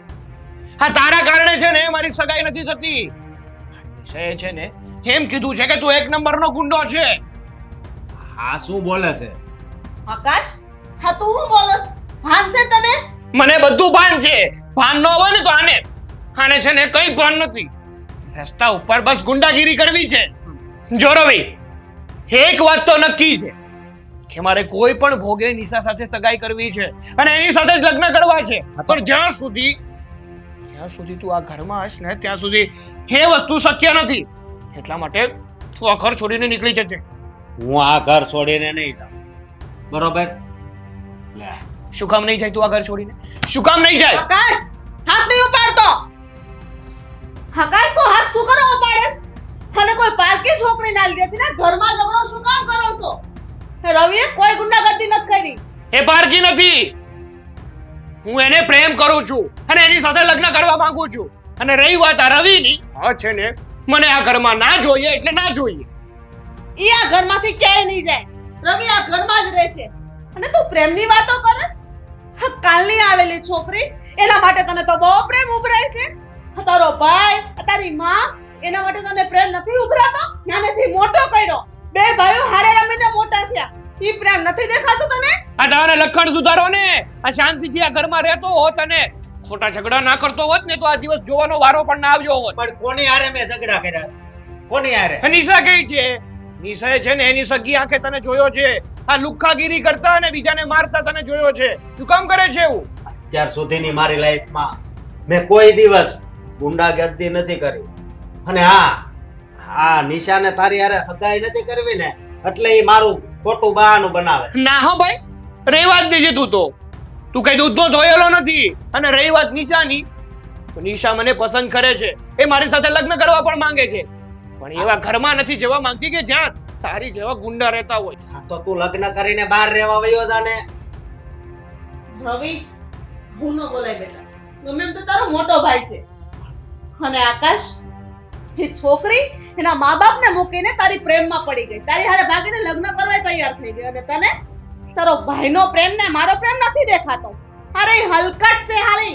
હા, તારા કારણે છે ને મારી સગાઈ નથી થતી. નિશાએ છે ને એમ કીધું છે કે તું 1 નંબરનો ગુંડો છે. હા, શું બોલે છે? આકાશ, હા તું શું બોલસ? ભાન છે તને? મને બધું ભાન છે. ભાન ન હોય ને તો આને છે ને કઈ ભાન નથી. રસ્તા ઉપર બસ ગુંડાગીરી કરવી છે. જો રવિ, એક વાત તો નક્કી છે કે મારે કોઈ પણ ભોગે નિશા સાથે સગાઈ કરવી છે અને એની સાથે જ લગ્ન કરવા છે. પણ જ્યાં સુધી તું આ ઘરમાં હશ ને ત્યાં સુધી એ વસ્તુ શક્ય નથી. એટલા માટે તું આ ઘર છોડીને નીકળી જજે. હું આ ઘર છોડીને નહીં જાઉં, બરોબર? લે, શું કામ નહીં જાય તું આ ઘર છોડીને? શું કામ નહીં જાય? આકાશ, હાથ નહીં ઉપાડતો. આકાશ, તો હાથ શું કરવા ઉપાડે? અને કોઈ પારકી છોકરી ના લીધે ને ઘરમાં ઝઘડો શું કામ કરો છો? રવિએ કોઈ ગુંડાગર્દી નથી કરી. એ પારકી નથી. હું એને પ્રેમ કરું છું અને એની સાથે લગ્ન કરવા માંગુ છું. અને રહી વાત આ રવિની, આ છે ને મને આ ઘરમાં ના જોઈએ એટલે ના જોઈએ. ઈ આ ઘરમાંથી ક્યાંય નહીં જાય. રવિ આ ઘરમાં જ રહેશે. અને તું પ્રેમની વાતો કરે? હા, કાલની આવેલી છોકરી એના માટે તને તો બહુ પ્રેમ ઉભરાય છે. તારો ભાઈ, તારી માં, એના માટે તને પ્રેમ નથી ઉભરાતો? નાનેથી મોટો કર્યો, 2 ભાઈઓ હારે રમીને મોટા થયા. ઈ પ્રેમ નથી દેખાતો તને? આ તારે લખણ સુધારો ને. આ શાંતિથી આ ઘરમાં રહેતો હોત અને ખોટા ઝઘડા ના કરતો હોત ને તો આ દિવસ જોવાનો વારો પણ ના આવ્યો હોત. પણ કોની હારે મેં ઝઘડા કર્યા? કોની હારે? નિશા કઈ છે? નિશાએ છે ને એની સગી આંખે તને જોયો છે. આ લુખ્ખાગીરી કરતા અને બીજાને મારતા તને જોયો છે. શું કામ કરે છે એવું? અત્યાર સુધીની મારી લાઈફમાં મેં કોઈ દિવસ ગુંડાગર્દી નથી કરી. અને હા, નિશાને તારી હારે હગાઈ નથી કરવી ને એટલે એ મારું ખોટું બહાનું બનાવે. ના હો ભાઈ, રહી વાત દેજે તું કઈ દૂધનો ધોયેલો નથી. અને રહી વાત નિશાની, તો નિશા મને પસંદ કરે છે. એ મારી સાથે લગ્ન કરવા પણ માંગે છે. પણ એવા ઘરમાં નથી જવા માંગતી કે જ્યાં તારી જેવા ગુંડા રહેતા હોય. હા, તો તું લગ્ન કરીને બહાર રહેવા વયો જા ને. રવિ, હું ન બોલાય બેટા. ગમે એમ તો તારો મોટો ભાઈ છે. અને આકાશ, એ છોકરી એના મા-બાપને મૂકીને તારી પ્રેમમાં પડી ગઈ. તારી હારે ભાગીને લગ્ન કરવા તૈયાર થઈ ગઈ. અને તને તારો ભાઈનો પ્રેમ ને મારો પ્રેમ નથી દેખાતો. અરે ઈ હલકટ છે હાલી.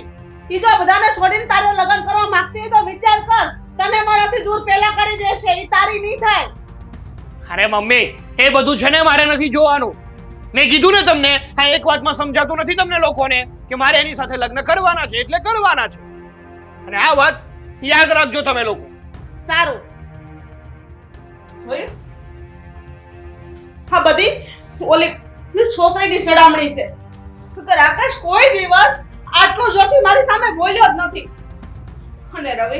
ઈ જો બધાને છોડીને તારે લગ્ન કરવા માંગતી હોય તો વિચાર કર. તને મારાથી દૂર પહેલા કરી દેશે. ઈ તારી નહીં થાય. અરે મમ્મી, એ બધું છે ને મારે નથી જોવાનું. મેં કીધું ને તમને, આ એક વાતમાં સમજાતું નથી તમને લોકોને કે મારે એની સાથે લગ્ન કરવાના છે એટલે કરવાના છે. અને આ વાત યાદ રાખજો તમે લોકો. સારું જોયું? હા, બધી ઓલી છોકરીની સડામણી છે. તો આકાશ કોઈ દિવસ આટલું જોરથી મારી સામે બોલ્યો જ નથી. અને રવિ,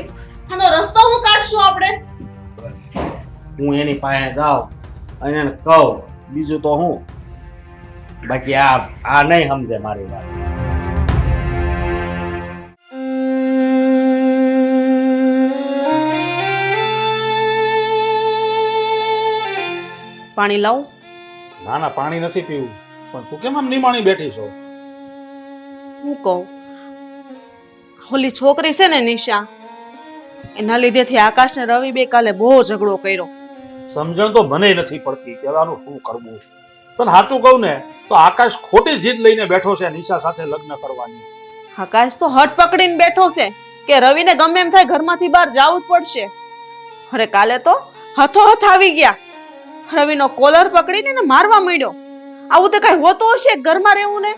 આનો રસ્તો હું કાઢશું આપણે? હું એની પાસે જાઉં અને એને કહું, બીજું તો હું. બાકી આ નહીં સમજે મારી વાત. પાણી લાવું? ના ના, પાણી નથી પીવું. પણ તું કેમ આમ નિમાણી બેઠી છો? હું કહું, ઓલી છોકરી છે ને નિશા, એના લીધેથી આકાશ ને રવિ બે કાલે બહુ ઝઘડો કર્યો. સમજણ તો મને નથી પડતી કે આનું શું કરવું. તને સાચું કહું ને તો આકાશ ખોટી જીદ લઈને બેઠો છે નિશા સાથે લગ્ન કરવાની. આકાશ તો હટ પકડીને બેઠો છે કે રવિને ગમે એમ થાય ઘરમાંથી બહાર જવું જ પડશે. અરે કાલે તો હથોહથ આવી ગયા, રવિનો કોલર પકડીને એને મારવા માંડ્યો. આવું તો કઈ હોતું હશે ઘરમાં રહેવું ને?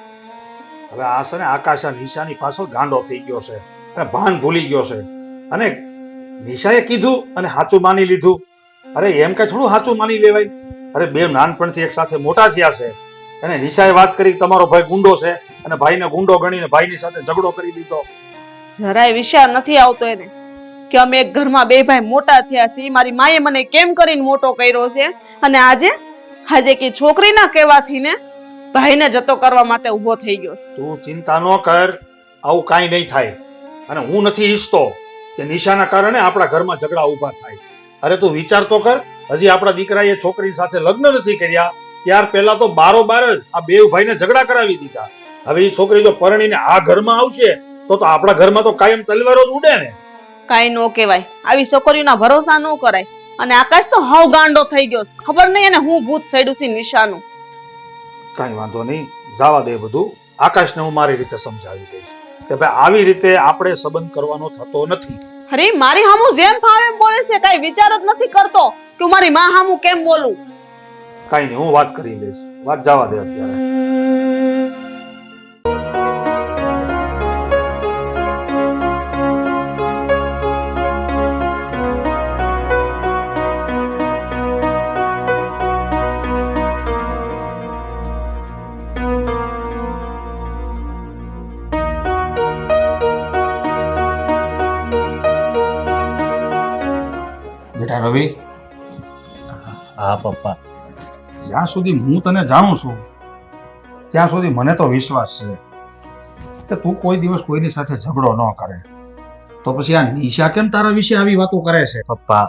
હવે આ છે ને આકાશ આ નિશાની પાછળ ગાંડો થઈ ગયો છે અને ભાન ભૂલી ગયો છે. અને નિશાએ કીધું અને સાચું માની લીધું. અરે એમ કઈ થોડું સાચું માની લેવાય? અરે બે નાનપણથી એક સાથે મોટા થયા છે અને નિશાએ વાત કરી તમારો ભાઈ ગુંડો છે અને ભાઈને ગુંડો ગણીને ભાઈની સાથે ઝઘડો કરી દીધો. જરાય વિચાર નથી આવતો એને કે અમે એક ઘરમાં બે ભાઈ મોટા થયા છીએ. મારી માએ મને કેમ કરીને મોટો કર્યો છે અને આજે કે છોકરીના કહેવાથી ને ભાઈને જતો કરવા માટે ઊભો થઈ ગયો છે. તું ચિંતા ન કર, આવું કાંઈ નહીં થાય. અને હું નથી ઈચ્છતો કે નિશાના કારણે આપણા ઘરમાં ઝઘડા ઊભા થાય. અરે તું વિચાર તો કર, હજી આપણા દીકરાએ છોકરી સાથે લગ્ન નથી કર્યા ત્યાર પહેલા તો બારોબાર જ આ બે ભાઈને ઝઘડા કરાવી દીધા. હવે એ છોકરી જો પરણીને આ ઘરમાં આવશે તો આપણા ઘરમાં તો કાયમ તલવારો જ ઉડે ને. કાઈ નો કહેવાય, આવી છોકરીઓના ભરોસા ન કરાય. અને આકાશ તો હાવ ગાંડો થઈ ગયો, ખબર નહીં એને હું ભૂત સડ્યું છે નિશાનું. કાંઈ વાંધો નહીં, જવા દે બધું. આકાશને હું મારી રીતે સમજાવી દઈશ કે ભાઈ આવી રીતે આપણે સંબંધ કરવાનો થતો નથી. અરે મારી હામું જેમ ફાવે એમ બોલે છે, કાઈ વિચાર જ નથી કરતો કે મારી માં હામું કેમ બોલું. કાંઈ નહીં, હું વાત કરી લઈશ. વાત જવા દે અત્યારે. બેટા રવિ, હા પપ્પા. જ્યાં સુધી હું તને જાણું છું ત્યાં સુધી મને તો વિશ્વાસ છે કે તું કોઈ દિવસ કોઈની સાથે ઝઘડો ન કરે. તો પછી આ નિશા કેમ તારા વિશે આવી વાતો કરે છે? પપ્પા,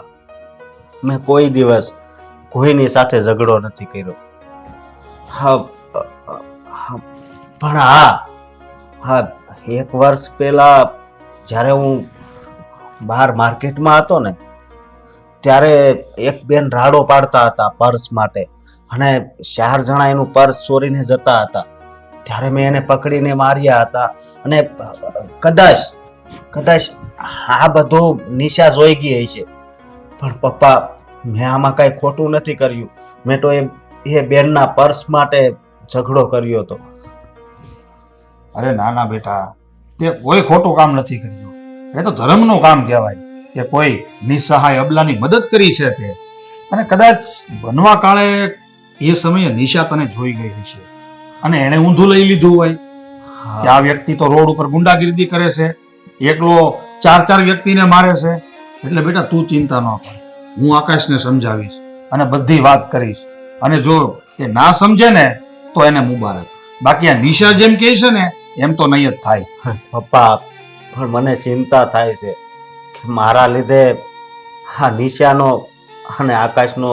મેં કોઈ દિવસ કોઈની સાથે ઝઘડો નથી કર્યો. હા પણ હા, 1 વર્ષ પહેલા જ્યારે હું બહાર માર્કેટમાં હતો ને ત્યારે એક બેન રાડો પાડતા હતા પર્સ માટે અને 4 જણા એનું પર્સ ચોરીને જતા હતા. ત્યારે મેં એને પકડીને માર્યા હતા અને કદાચ આ બધું નિશા જોઈ ગઈ હશે. પણ પપ્પા, મેં આમાં કઈ ખોટું નથી કર્યું. મેં તો એ બેનના પર્સ માટે ઝઘડો કર્યો હતો. અરે ના ના બેટા, તે કોઈ ખોટું કામ નથી કર્યું. એ તો ધર્મનું કામ કહેવાય કે કોઈ નિસહાય અબલાની મદદ કરી છે તે. અને કદાચ બનવા કાળે એ સમયે નિશા તને જોઈ ગઈ હશે અને એને ઊંધું લઈ લીધું હોય કે આ વ્યક્તિ તો રોડ ઉપર ગુંડાગીરી કરે છે, એકલો 4 વ્યક્તિને મારે છે. એટલે બેટા તું ચિંતા ન કર, હું આકાશને સમજાવીશ અને બધી વાત કરીશ. અને જો એ ના સમજે ને તો એને મુબારક. બાકી આ નિશા જેમ કહે છે ને એમ તો નહીં જ થાય. પપ્પા, પણ મને ચિંતા થાય છે કે મારા લીધે આ નિશાનો અને આકાશનો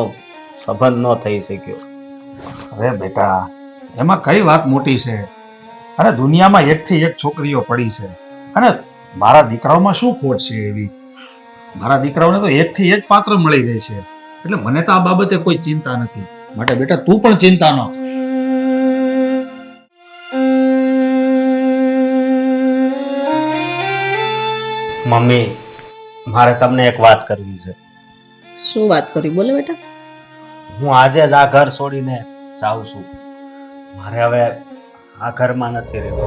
સંબંધ ન થઈ શક્યો. અરે બેટા, એમાં કઈ વાત મોટી છે? અરે દુનિયામાં 1 થી 1 છોકરીઓ પડી છે અને મારા દીકરાઓમાં શું ખોટ છે એવી? મારા દીકરાઓને તો 1 થી 1 પાત્ર મળી રહે છે. એટલે મને તો આ બાબતે કોઈ ચિંતા નથી. માટે બેટા તું પણ ચિંતા ન કર. મમ્મી, મારે તમને એક વાત કરવી છે. શું વાત કરી? બોલે બેટા. હું આજે જ આ ઘર છોડીને જાઉં છું. મારે હવે આ ઘરમાં નથી રહેવું.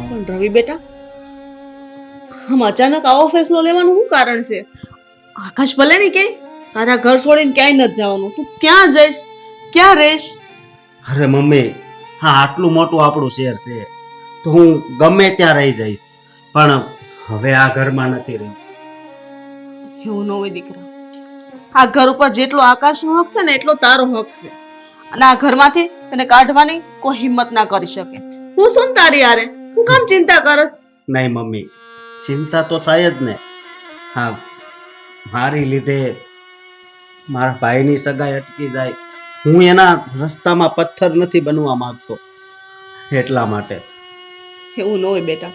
પણ રવિ બેટા, આમ અચાનક આવો ફેસલો લેવાનું શું કારણ છે? આકાશ ભલે નહીં કે તારા ઘર છોડીને ક્યાંય નથી જવાનું. તું ક્યાં જઈશ, ક્યાં રહીશ? અરે મમ્મી, હા આટલું મોટું આપણું શહેર છે તો હું ગમે ત્યાં રહી જઈશ. પણ હવે આ ઘરમાં નથી રહી. એવું ન હોય દીકરા. આ ઘર ઉપર જેટલો આકાશનો હક છે ને એટલો તારો હક છે. અને આ ઘરમાંથી તને કાઢવાની કોઈ હિંમત ના કરી શકે. હું શું તારી યારે? હું કામ ચિંતા કરસ? નહીં મમ્મી, ચિંતા તો થાય જ ને. હા, મારી લીધે મારા ભાઈની સગાઈ અટકી જાય. હું એના રસ્તામાં પથ્થર નથી બનવા માંગતો એટલા માટે. એવું ન હોય બેટા.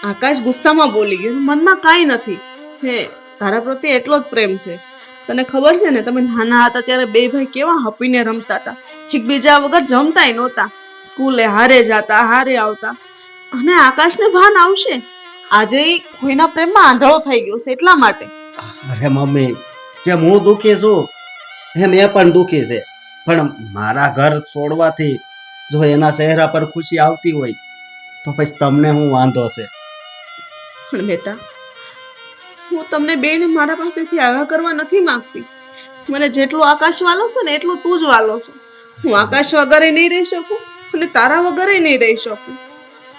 આકાશ ગુસ્સામાં બોલી ગયો, મનમાં કાંઈ નથી. હે, તારા પ્રત્યે એટલો જ પ્રેમ છે. તને ખબર છે ને, તમે નાના હતા ત્યારે બે ભાઈ કેવા હપીને રમતા હતા, એકબીજા વગર જમતાય નહોતા, સ્કૂલે હારે જતા હારે આવતા. અને આકાશને ભાન આવશે આજે ઈ કોઈના પ્રેમમાં આંધળો થઈ ગયો છે એટલા માટે. અરે મમ્મી, જેમ હું દુઃખી છું એમ એ પણ દુઃખી છે, પણ મારા ઘર છોડવાથી જો એના ચહેરા પર ખુશી આવતી હોય તો પછી તમને શું વાંધો છે? પણ બેટા, હું તમને બેને મારા પાસેથી આગા કરવા નથી માંગતી. મને જેટલો આકાશ વાલો છે ને એટલો તું જ વાલો છો. હું આકાશ વગરે નહીં રહી શકું અને તારા વગરે નહીં રહી શકું.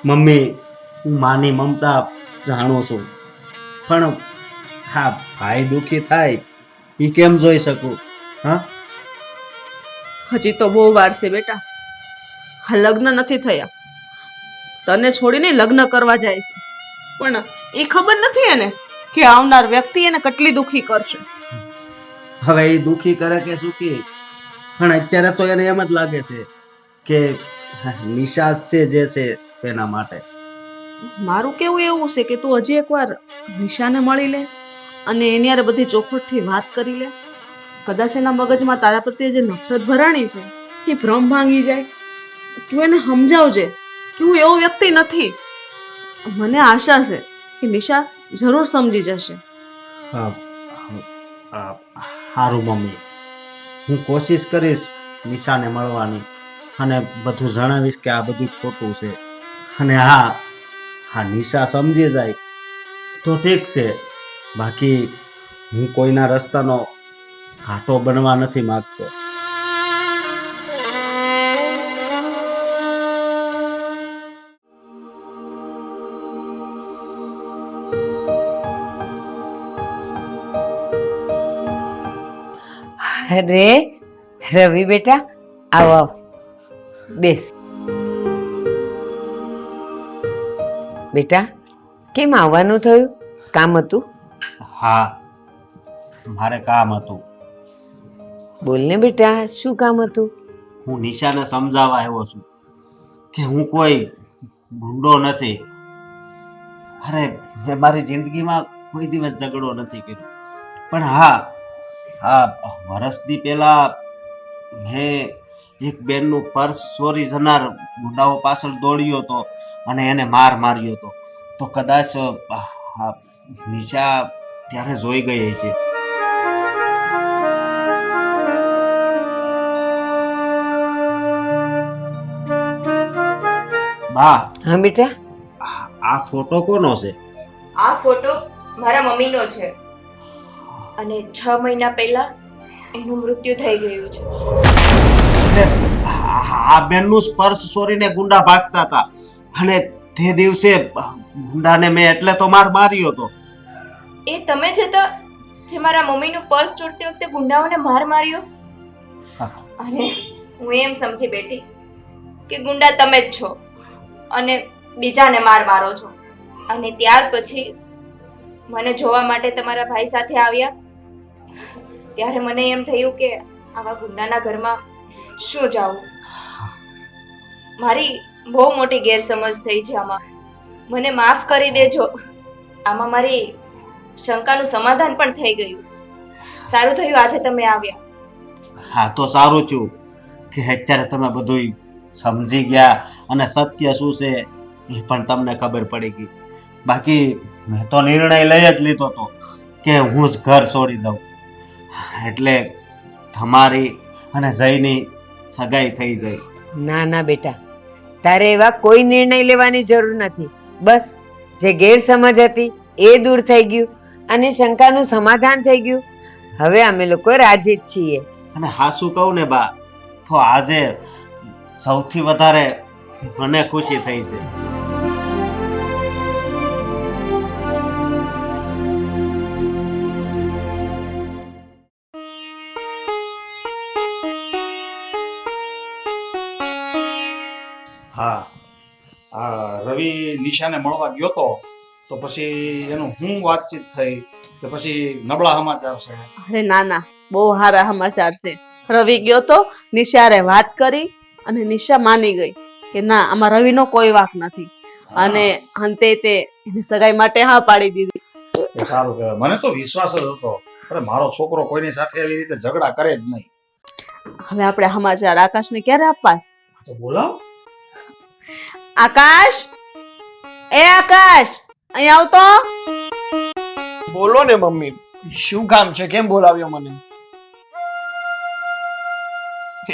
મમ્મી, હું માની મમતા જાણું છું, પણ હા, ભાઈ દુઃખી થાય એ કેમ જોઈ શકું? હા, હજી તો બહુ વાર છે બેટા. આ લગ્ન નથી થયા, તને છોડીને લગ્ન કરવા જાય છે, પણ એ ખબર નથી એને કે આવનાર વ્યક્તિ એને કેટલી દુઃખી કરશે. હવે એ દુઃખી કરે કે સુખી, પણ અત્યારે તો એને એમ જ લાગે છે કે નિશાસ છે જે છે તેના માટે. મારું કેવું એવું છે કે તું હજી એકવાર નિશાને મળી લે અને એની યાર બધી ચોખવટથી વાત કરી લે. કદાચ એના મગજમાં તારા પ્રત્યે જે નફરત ભરાણી છે એ ભ્રમ ભાંગી જાય. તું એને સમજાવજે કે હું એવો વ્યક્તિ નથી. મને આશા છે કે નિશા જરૂર સમજી જશે. સારું મમ્મી, હું કોશિશ કરીશ નિશાને મળવાની અને બધું જણાવીશ કે આ બધું ખોટું છે. અને હા, નિશા સમજી જાય તો ઠીક છે, બાકી હું કોઈના રસ્તાનો ઘાટો બનવા નથી માંગતો. અરે રવિ બેટા, આવો આવો, બેસ. બેટા, કેમ આવવાનું થયું? કામ હતું? હા, મારે કામ હતું. બોલ ને બેટા, શું કામ હતું? હું નિશાને સમજાવવા આવ્યો છું કે હું કોઈ ગુંડો નથી. અરે, મેં મારી જિંદગીમાં કોઈ દિવસ ઝઘડો નથી કર્યો, પણ હા, વર્ષથી પહેલા મેં એક બેનનું પર્સ ચોરી જનાર ગુંડાઓ પાછળ દોડ્યો હતો અને એને માર્યો હતો. તો કદાચ નિશા ત્યારે જોઈ ગઈ છે. બા, હા બેટા, આ ફોટો કોનો છે? આ ફોટો મારા મમ્મીનો છે અને 6 મહિના પહેલા એનું મૃત્યુ થઈ ગયું છે. આ બેનનું સ્પર્શ ચોરીને ગુંડા ભાગતા હતા અને તે દિવસે ગુંડાને મેં એટલે તો માર્યો હતો. એ તમે જ હતા જે મારા મમ્મીનું પર્સ ચોરતી વખતે ગુંડાઓને માર્યો? હા. અને હું એમ સમજી બેઠી કે ગુંડા તમે જ છો અને બીજાને મારો છો. અને ત્યાર પછી મને જોવા માટે તમારા ભાઈ સાથે આવ્યા ત્યારે મને એમ થયું કે આવા ગુંડાના ઘરમાં શું જાવું. મારી બહુ મોટી ગેરસમજ થઈ છે આમાં, મને માફ કરી દેજો. આમાં મારી શંકાનું સમાધાન પણ થઈ ગયું. સારું થયું આજે તમે આવ્યા. હા, તો સારું થયું કે અત્યારે તમે બધું સમજી ગયા અને સત્ય શું છે એ પણ તમને ખબર પડી ગઈ. બાકી મેં તો નિર્ણય લઈ જ લીધો હતો કે હું જ ઘર છોડી દઉં, એટલે તમારી અને જયની સગાઈ થઈ જાય. ના ના બેટા, તારે એવા કોઈ નિર્ણય લેવાની જરૂર નથી. બસ જે ગેરસમજ હતી એ દૂર થઈ ગયું અને શંકાનું સમાધાન થઈ ગયું. હવે અમે લોકો રાજી જ છીએ. અને હા, શું કહું ને બા, તો આજે સૌથી વધારે મને ખુશી થઈ છે. હા, આ રવિ નિશાને મળવા ગયો તો પછી એનું શું વાતચીત થઈ કે પછી નબળા સમાચાર છે? અરે ના ના, બહુ સારા સમાચાર છે. રવિ ગયો તો નિશારે વાત કરી અને નિશા માની ગઈ કે ના, આમાં રવિનો કોઈ વાંક નથી અને અંતે તે એની સગાઈ માટે હા પાડી દીધી. એ સારું કહેવાય. મને તો વિશ્વાસ જ હતો અરે મારો છોકરો કોઈની સાથે એવી રીતે ઝઘડા કરે જ નહીં. હવે આપણે સમાચાર આકાશને ક્યારે આપવા છે? તો બોલાવ. આકાશ, એ આકાશ, અહીં આવતો. બોલો ને મમ્મી, શું કામ છે? કેમ બોલાવ્યો મને?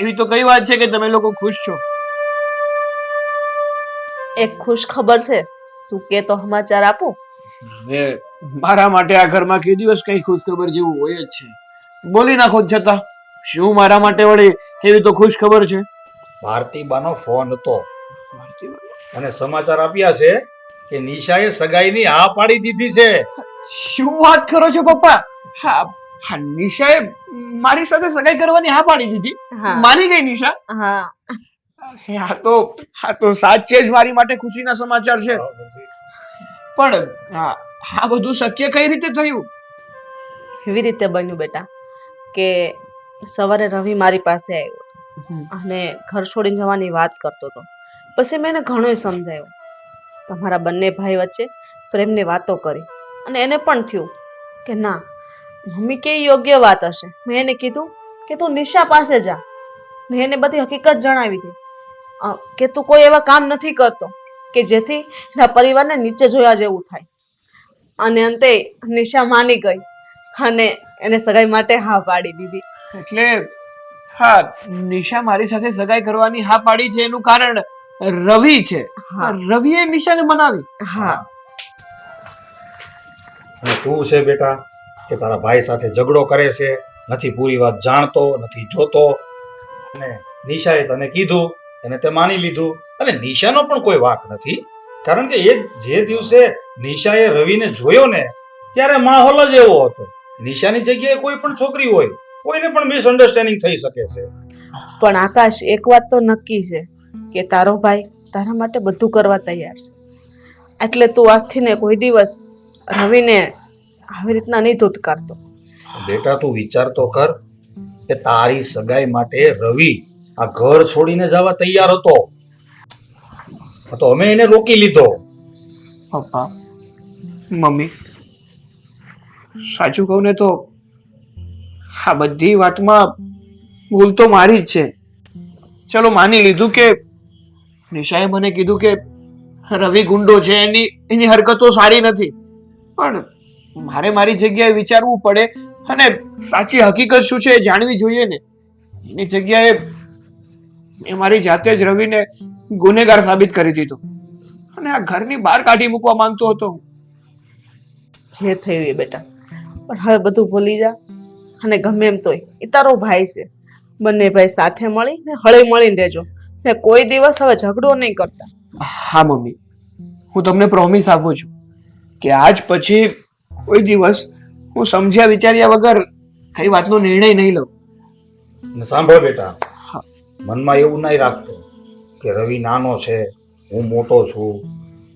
એવી તો કઈ વાત છે કે તમે લોકો ખુશ છો? એક ખુશ ખબર છે, તું કે તો સમાચાર આપું. હવે મારા માટે આ ઘરમાં કઈ દિવસ કઈ ખુશ ખબર જેવું હોય જ છે. બોલી નાખો જ છતાં શું મારા માટે વળી એવી તો ખુશ ખબર છે? ભારતીબાનો ફોન હતો અને સમાચાર આપ્યા છે કે નિશાએ સગાઈની હા પાડી દીધી છે. શું વાત કરો છો પપ્પા? હા હા, નિશાએ મારી સાથે સગાઈ કરવાની હા પાડી દીધી? હા. માની ગઈ નિશા? હા, આ તો સાચે જ મારી માટે ખુશીના સમાચાર છે. પણ આ બધું શક્ય કઈ રીતે થયું? એવી રીતે બન્યું બેટા કે સવારે રવિ મારી પાસે આવ્યો અને ઘર છોડીને જવાની વાત કરતો હતો. પછી મેં એને ઘણું સમજાવ્યું. તમારા બંને ભાઈ વચ્ચે પ્રેમની વાતો કરી અને એને પણ થયું કે ના, મમ્મી કે યોગ્ય વાત હશે. મેં એને કીધું કે તું નિશા પાસે જા. મેં એને બધી હકીકત જણાવી હતી કે તું કોઈ એવા કામ નથી કરતો કે જેથી એના પરિવારને નીચે જોયા જેવું થાય. અને અંતે નિશા માની ગઈ અને એને સગાઈ માટે હા પાડી દીધી. એટલે હા, નિશા મારી સાથે સગાઈ કરવાની હા પાડી છે એનું કારણ રવિ છે. હા. રવિએ નિશાને મનાવી. હા, અને તું છે બેટા કે તારા ભાઈ સાથે ઝઘડો કરે છે, નથી પૂરી વાત જાણતો, નથી જોતો. અને નિશાએ તને કીધું અને તે માની લીધું. અને નિશાનો પણ કોઈ વાંક નથી, કારણ કે એ જે દિવસે નિશાએ રવિને જોયો ને ત્યારે માહોલ જ એવો હતો. નિશાની જગ્યાએ કોઈ પણ છોકરી હોય, કોઈને પણ મિસઅન્ડરસ્ટેન્ડિંગ થઈ શકે છે. પણ આકાશ, એક વાત તો નક્કી છે કે તારો ભાઈ તારા માટે બધું કરવા તૈયાર છે. એટલે તું આજથી ને કોઈ દિવસ રવિને આવી રીતના નહીં ધૂતકારતો. બેટા તું વિચાર તો કર કે તારી સગાઈ માટે રવિ આ ઘર છોડીને જવા તૈયાર હતો, તો અમે એને રોકી લીધો. પપ્પા, મમ્મી, સાચું કહું ને તો આ બધી વાતમાં ભૂલ તો મારી જ છે. ચલો માની લીધું કે નિશાએ મને કીધું કે રવિ ગુંડો છે, એની હરકતો સારી નથી. પણ મારે મારી જગ્યાએ વિચારવું પડે અને સાચી હકીકત શું છે એ જાણવી જોઈએ ને. એની જગ્યાએ મેં મારી જાતે જ રવિને ગુનેગાર સાબિત કરી દીધો અને આ ઘરની બહાર કાઢી મૂકવા માંગતો હતો. જે થયું એ બેટા, પણ હવે બધું ભૂલી જા. અને ગમે એમ તોય એ તારો ભાઈ છે. બંને ભાઈ સાથે મળી ને હળી મળીને રહેજો ને કોઈ દિવસ હવે ઝઘડો નહીં કરતા. હા મમ્મી, હું તમને પ્રોમિસ આપું છું કે આજ પછી કોઈ દિવસ હું સમજ્યા વિચાર્યા વગર કઈ વાતનો નિર્ણય નહીં લઉં. અને સાંભળ બેટા, હા. મનમાં એવું નહીં રાખતો કે રવિ નાનો છે, હું મોટો છું.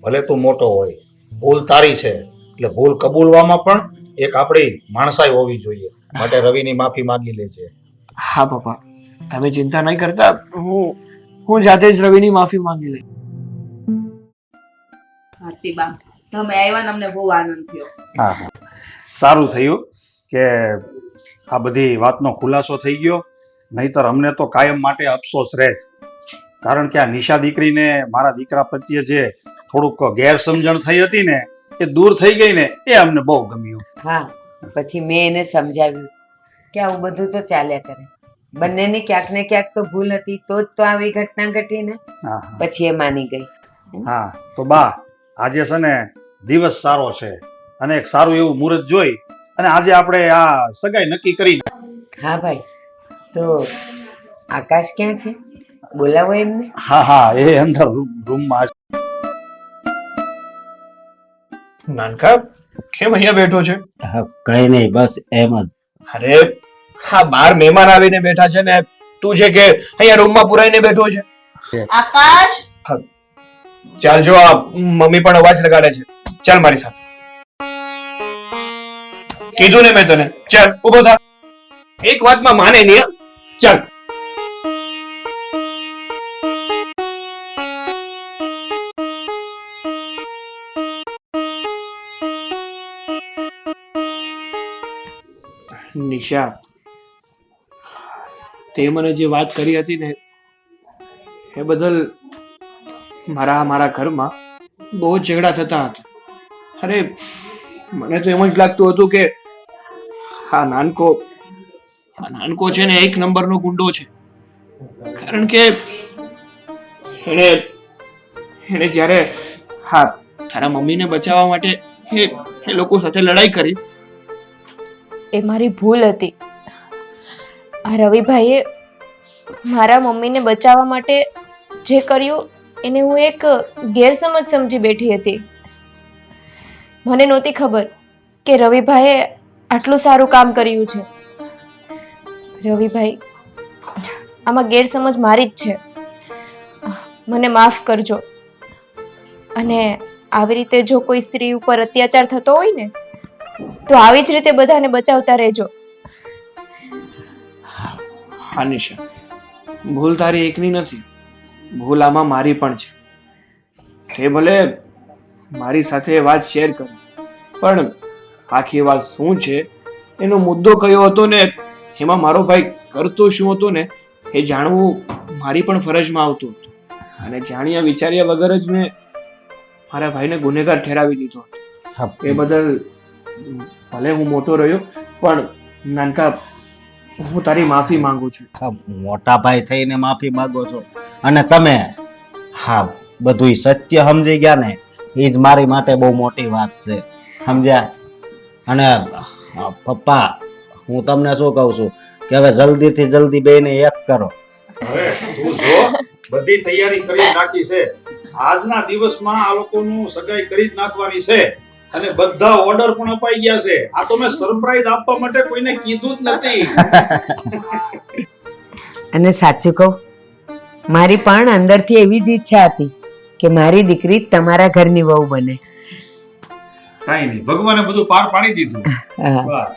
ભલે તું મોટો હોય, ભૂલ તારી છે એટલે ભૂલ કબૂલવામાં પણ એક આપણી માણસાઈ હોવી જોઈએ. માટે રવિની માફી માંગી લેજે. હા પપ્પા, તમે ચિંતા નહીં કરતા, હું જાતે જ રવિની માફી માંગી લઈશ. ભારતીબા, તમે આવ્યા ને અમને બહુ આનંદ થયો. હા હા, સારું થયું કે આ બધી વાતનો ખુલાસો થઈ ગયો. નહીતર અમને તો કાયમ માટે અફસોસ રહે જ. કારણ કે આ નિશા દીકરીને મારા દીકરા પ્રત્યે જે થોડુંક ગેરસમજણ થઈ હતી ને એ દૂર થઈ ગઈ ને એ અમને બહુ ગમ્યું. હા, પછી મેં એને સમજાવ્યું કે આવું બધું તો ચાલ્યા કરે. બંનેની ક્યાંક ને ક્યાંક તો ભૂલ હતી, તો જ તો આવી ઘટના ઘટી ને. હા પછી એ માની ગઈ. હા, તો બા આજે છે ને દિવસ સારો છે અને એક સારું એવું મુહૂર્ત જોઈ અને આજે આપણે આ સગાઈ નક્કી કરી. હા ભાઈ, તો આકાશ ક્યાં છે? બોલાવો એમને. હા હા, એ અંદર રૂમમાં. નાનકા, કેમ અહીંયા બેઠો છે? કઈ નહીં, બસ એમ જ. અરે હા, બાર મહેમાન આવીને બેઠા છે ને તું છે કે અહીંયા રૂમમાં પુરાઈને બેઠો છે? આકાશ, ચાલ, જો આ મમ્મી પણ અવાજ લગાડે છે. ચાલ મારી સાથે. કીધું ને મેં તને, ચાલ ઉભો થા. એક વાતમાં માને નહીં. ચાલ. નિશા, તે મને જે વાત કરી હતી ને એ બદલ મારા ઘરમાં બહુ જ ઝઘડા થતા હતા. અરે મને તો એમ જ લાગતું હતું કે આ નાનકો છે ને એક નંબરનો ગુંડો છે. કારણ કે એણે જ્યારે તારા મમ્મીને બચાવવા માટે એ લોકો સાથે લડાઈ કરી. એ મારી ભૂલ હતી. આ રવિભાઈએ મારા મમ્મીને બચાવવા માટે જે કર્યું એને હું એક ગેરસમજ સમજી બેઠી હતી. મને નહોતી ખબર કે રવિભાઈએ આટલું સારું કામ કર્યું છે. રવિભાઈ, આમાં ગેરસમજ મારી જ છે. મને માફ કરજો. અને આવી રીતે જો કોઈ સ્ત્રી ઉપર અત્યાચાર થતો હોય ને તો આવી જ રીતે બધાને બચાવતા રહેજો. હા નિશા, ભૂલ તારી એકની નથી, ભૂલ આમાં મારી પણ છે. તે ભલે મારી સાથે એ વાત શેર કરી, પણ આખી વાત શું છે, એનો મુદ્દો કયો હતો ને એમાં મારો ભાઈ કરતો શું હતો ને એ જાણવું મારી પણ ફરજમાં આવતું હતું. અને જાણ્યા વિચાર્યા વગર જ મેં મારા ભાઈને ગુનેગાર ઠેરાવી દીધો હતો. એ બદલ ભલે હું મોટો રહ્યો, પણ નાનકા, હું તારી માફી માંગુ છું. મોટા ભાઈ થઈને માફી માંગો છો અને તમે બધું સત્ય સમજી ગયા ને એ જ મારી માટે બહુ મોટી વાત છે, સમજ્યા? અને પપ્પા, હું તમને શું કહું છું કે હવે જલ્દીથી જલ્દી બેને એક કરો. હવે તું જો, બધી તૈયારી કરી નાખી છે. આજના દિવસમાં આ લોકોનું સગાઈ કરી જ નાખવાની છે અને બધા ઓર્ડર પણ અપાઈ ગયા છે. આ તો મેં સરપ્રાઈઝ આપવા માટે કોઈને કીધું જ નથી. અને સાચું કહું, મારી પણ અંદરથી એવી જ ઈચ્છા હતી કે મારી દીકરી તમારા ઘરની વહુ બને. કાંઈ નહીં, ભગવાને બધું પાર પાડી દીધું. હા. બસ.